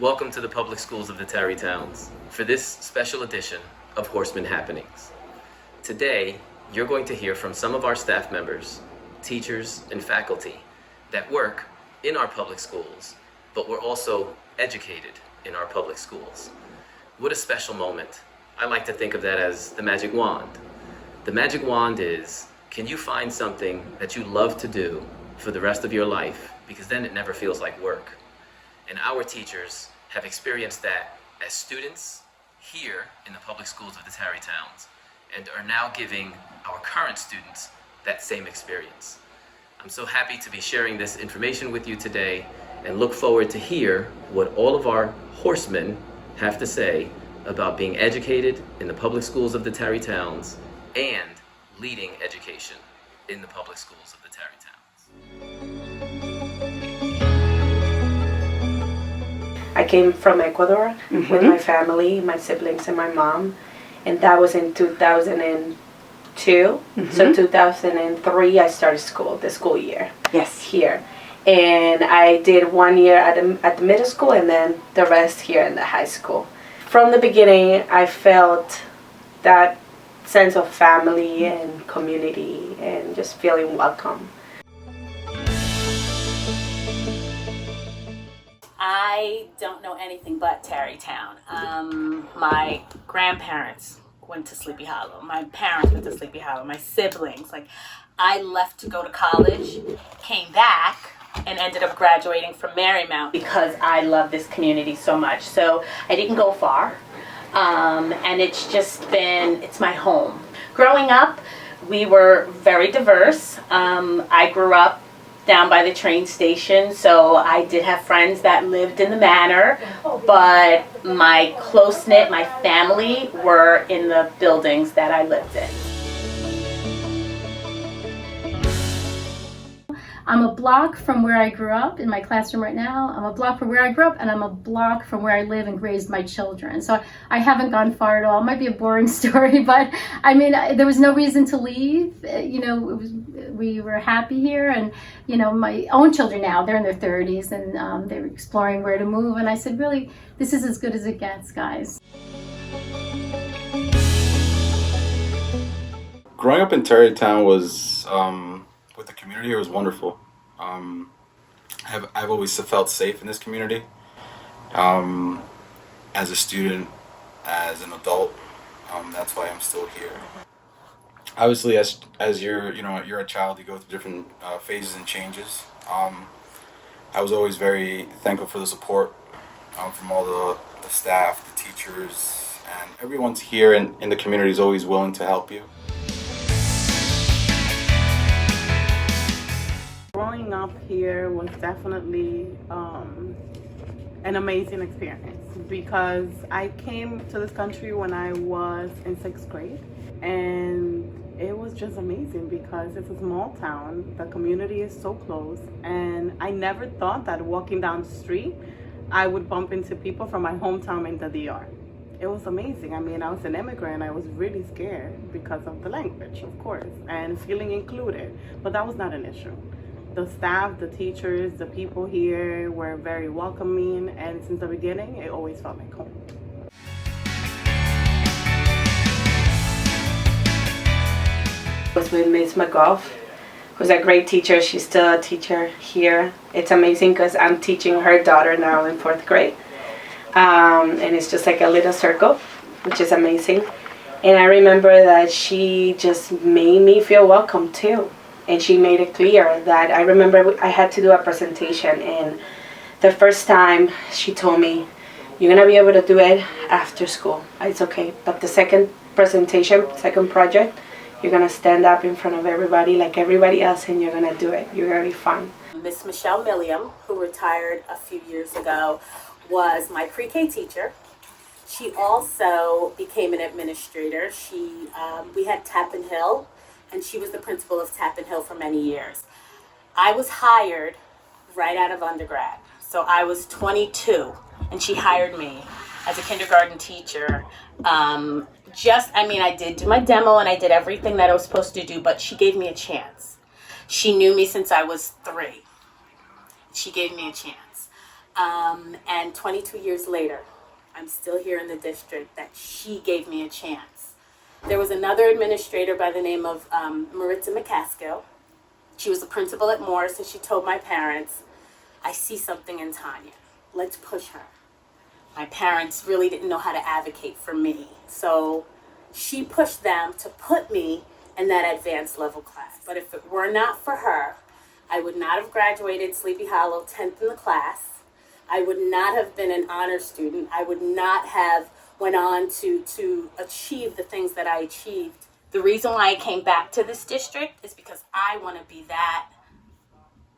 Welcome to the public schools of the Tarrytowns for this special edition of Horseman Happenings. Today, you're going to hear from some of our staff members, teachers, and faculty that work in our public schools, but were also educated in our public schools. What a special moment. I like to think of that as the magic wand. The magic wand is, can you find something that you love to do for the rest of your life? Because then it never feels like work. And our teachers have experienced that as students here in the public schools of the Tarrytowns and are now giving our current students that same experience. I'm so happy to be sharing this information with you today and look forward to hear what all of our horsemen have to say about being educated in the public schools of the Tarrytowns and leading education in the public schools of the Tarrytowns. I came from Ecuador with my family, my siblings and my mom, and that was in 2002. So 2003 I started school, the school year. Yes. Here. And I did 1 year at the middle school and then the rest here in the high school. From the beginning I felt that sense of family and community and just feeling welcome. I don't know anything but Tarrytown. My grandparents went to Sleepy Hollow. My parents went to Sleepy Hollow. My siblings. I left to go to college, came back, and ended up graduating from Marymount because I love this community so much. So I didn't go far. And it's my home. Growing up, we were very diverse. I grew up down by the train station, so I did have friends that lived in the manor, but my close-knit, my family were in the buildings that I lived in. I'm a block from where I grew up in my classroom right now. I'm a block from where I grew up, and I'm a block from where I live and raised my children. So I haven't gone far at all. It might be a boring story, but I mean, there was no reason to leave. We were happy here, and my own children now, they're in their 30s, and they were exploring where to move. And I said, really, this is as good as it gets, guys. Growing up in Tarrytown was, with the community, it was wonderful. I've always felt safe in this community. As a student, as an adult, that's why I'm still here. Obviously, as you're a child, you go through different phases and changes. I was always very thankful for the support from all the staff, the teachers, and everyone's here in the community is always willing to help you. Growing up here was definitely an amazing experience because I came to this country when I was in 6th grade, and it was just amazing because it's a small town, the community is so close, and I never thought that walking down the street I would bump into people from my hometown in the DR. It was amazing. I mean, I was an immigrant. I was really scared because of the language, of course, and feeling included, but that was not an issue. The staff, the teachers, the people here were very welcoming, and since the beginning, it always felt like home. I was with Miss McGough, who's a great teacher. She's still a teacher here. It's amazing because I'm teaching her daughter now in 4th grade. And it's just like a little circle, which is amazing. And I remember that she just made me feel welcome too. And she made it clear that I remember I had to do a presentation, and the first time she told me, you're gonna be able to do it after school. It's okay, but the second presentation, second project, you're gonna stand up in front of everybody like everybody else, and you're gonna do it. You're gonna be fine. Miss Michelle Milliam, who retired a few years ago, was my pre-K teacher. She also became an administrator. We had Tappan Hill, and she was the principal of Tappan Hill for many years. I was hired right out of undergrad. So I was 22, and she hired me as a kindergarten teacher. I did do my demo, and I did everything that I was supposed to do, but she gave me a chance. She knew me since I was 3. She gave me a chance. And 22 years later, I'm still here in the district that she gave me a chance. There was another administrator by the name of Maritza McCaskill. She was the principal at Morris, and she told my parents, I see something in Tanya. Let's push her. My parents really didn't know how to advocate for me. So she pushed them to put me in that advanced level class. But if it were not for her, I would not have graduated Sleepy Hollow 10th in the class. I would not have been an honor student. I would not have went on to achieve the things that I achieved. The reason why I came back to this district is because I want to be that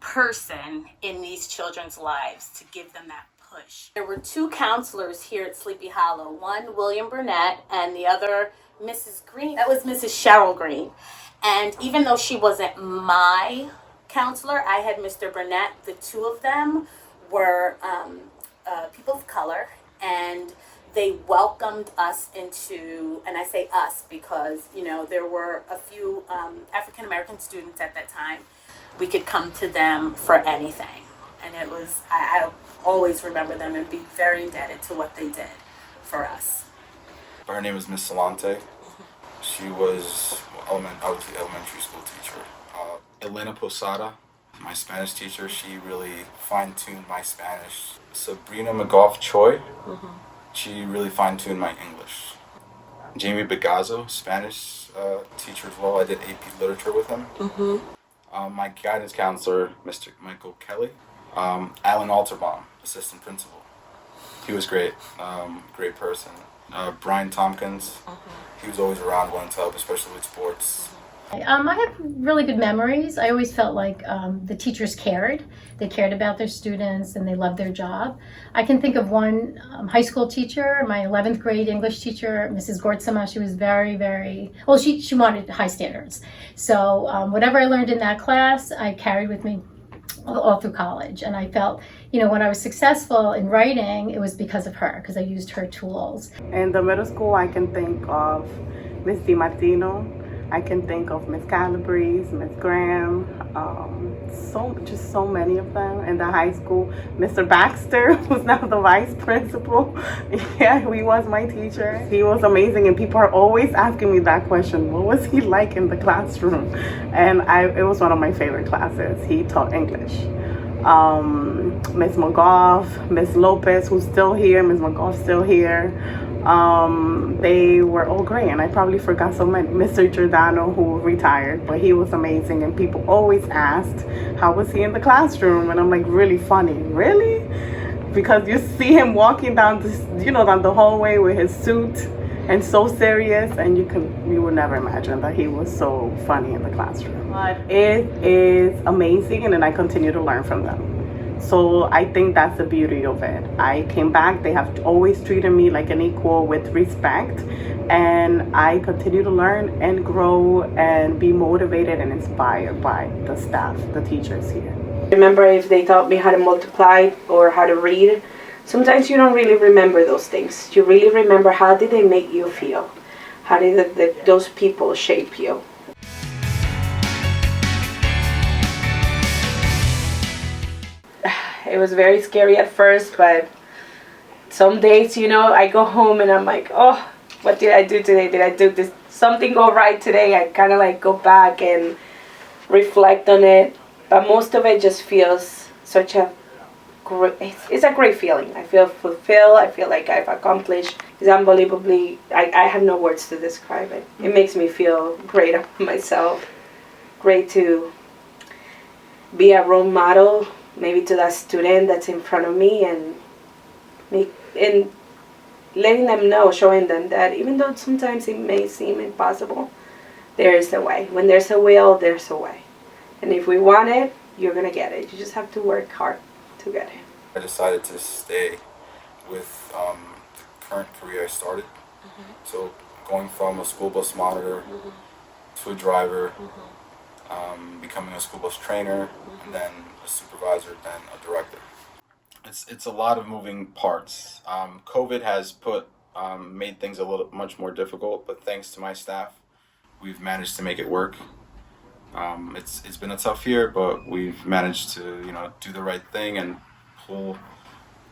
person in these children's lives to give them that push. There were two counselors here at Sleepy Hollow, one William Burnett and the other Mrs. Green. That was Mrs. Cheryl Green. And even though she wasn't my counselor, I had Mr. Burnett. The two of them were people of color, and they welcomed us into, and I say us because, you know, there were a few African American students at that time. We could come to them for anything. And it was, I always remember them and be very indebted to what they did for us. Her name is Miss Salante. She was I was the elementary school teacher. Elena Posada, my Spanish teacher, she really fine-tuned my Spanish. Sabrina McGough Choi, she really fine-tuned my English. Jamie Begazzo, Spanish teacher as well. I did AP Literature with him. My guidance counselor, Mr. Michael Kelly. Alan Alterbaum, assistant principal. He was great, great person. Brian Tompkins, he was always around wanting to help, especially with sports. I have really good memories. I always felt like the teachers cared. They cared about their students and they loved their job. I can think of one high school teacher, my 11th grade English teacher, Mrs. Gortsama. She was very, very, well, she wanted high standards. So whatever I learned in that class, I carried with me all through college. And I felt, you know, when I was successful in writing, it was because of her, because I used her tools. In the middle school, I can think of Miss DiMartino. I can think of Miss Calabrese, Miss Graham, so many of them. In the high school, Mr. Baxter, who's now the vice principal. Yeah, he was my teacher. He was amazing, and people are always asking me that question, what was he like in the classroom? And it was one of my favorite classes. He taught English. Miss McGough, Miss Lopez, who's still here, Miss McGough's still here. They were all great, and I probably forgot so many. Mr. Giordano, who retired, but he was amazing, and people always asked, how was he in the classroom? And I'm like, really funny. Really? Because you see him walking down down the hallway with his suit and so serious, and you would never imagine that he was so funny in the classroom. But it is amazing, and then I continue to learn from them. So I think that's the beauty of it. I came back, they have always treated me like an equal with respect, and I continue to learn and grow and be motivated and inspired by the staff, the teachers here. Remember, if they taught me how to multiply or how to read, sometimes you don't really remember those things. You really remember how did they make you feel? How did those people shape you? It was very scary at first, but some days, I go home and I'm like, oh, what did I do today? Did I do this? Something go right today? I kind of go back and reflect on it. But most of it just feels such a great, it's a great feeling. I feel fulfilled. I feel like I've accomplished. It's unbelievably, I have no words to describe it. It makes me feel great about myself. Great to be a role model, maybe to that student that's in front of me, and letting them know, showing them that even though sometimes it may seem impossible, there is a way. When there's a will, there's a way. And if we want it, you're going to get it. You just have to work hard to get it. I decided to stay with the current career I started. So going from a school bus monitor to a driver, becoming a school bus trainer, and then a supervisor, then a director. It's a lot of moving parts. COVID has made things much more difficult, but thanks to my staff, we've managed to make it work. It's been a tough year, but we've managed to do the right thing and pull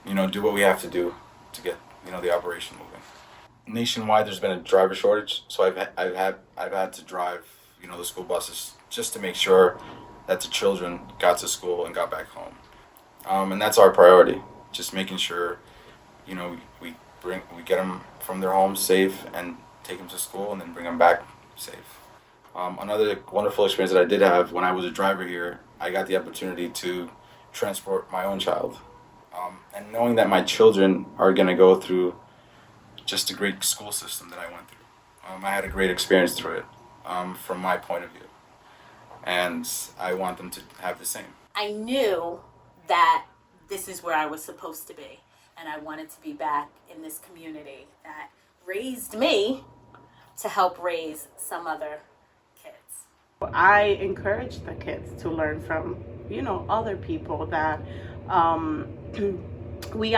do what we have to do to get, the operation moving. Nationwide, there's been a driver shortage, so I've had to drive, the school buses just to make sure that the children got to school and got back home. And that's our priority, just making sure, we get them from their homes safe and take them to school and then bring them back safe. Another wonderful experience that I did have when I was a driver here, I got the opportunity to transport my own child. And knowing that my children are going to go through just a great school system that I went through. I had a great experience through it from my point of view. And I want them to have the same. I knew that this is where I was supposed to be. And I wanted to be back in this community that raised me to help raise some other kids. I encourage the kids to learn from, other people that we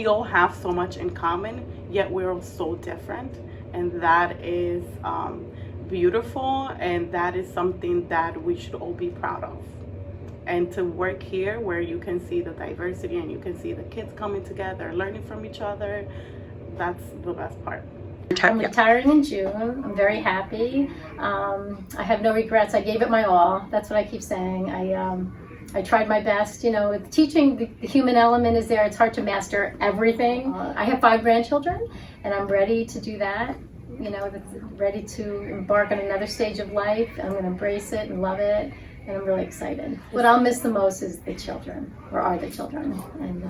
all have so much in common, yet we're all so different, and that is beautiful, and that is something that we should all be proud of. And to work here where you can see the diversity and you can see the kids coming together, learning from each other, that's the best part. I'm retiring in June. I'm very happy. I have no regrets. I gave it my all. That's what I keep saying. I tried my best. With teaching, the human element is there. It's hard to master everything. I have 5 grandchildren, and I'm ready to do that. Ready to embark on another stage of life. I'm going to embrace it and love it, and I'm really excited. What I'll miss the most is the children, or are the children. And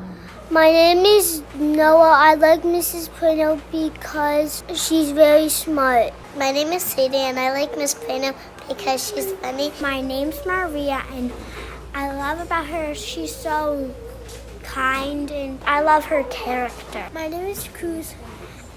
my name is Noah. I like Mrs. Plano because she's very smart. My name is Sadie, and I like Miss Plano because she's funny. My name's Maria, and I love about her, she's so kind, and I love her character. My name is Cruz,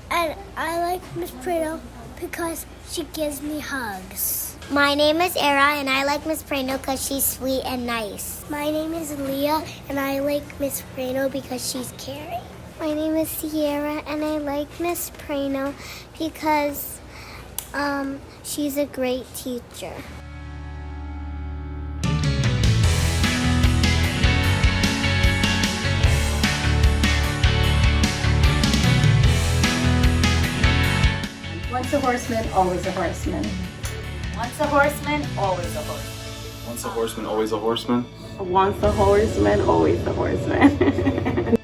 and I like Miss Prado because she gives me hugs. My name is Era, and I like Miss Prado because she's sweet and nice. My name is Leah, and I like Miss Prado because she's caring. My name is Sierra, and I like Miss Prado because she's a great teacher. once a horseman, always a horseman. Once a horseman, always a horseman. Once a horseman, always a horseman. Once a horseman, always a horseman.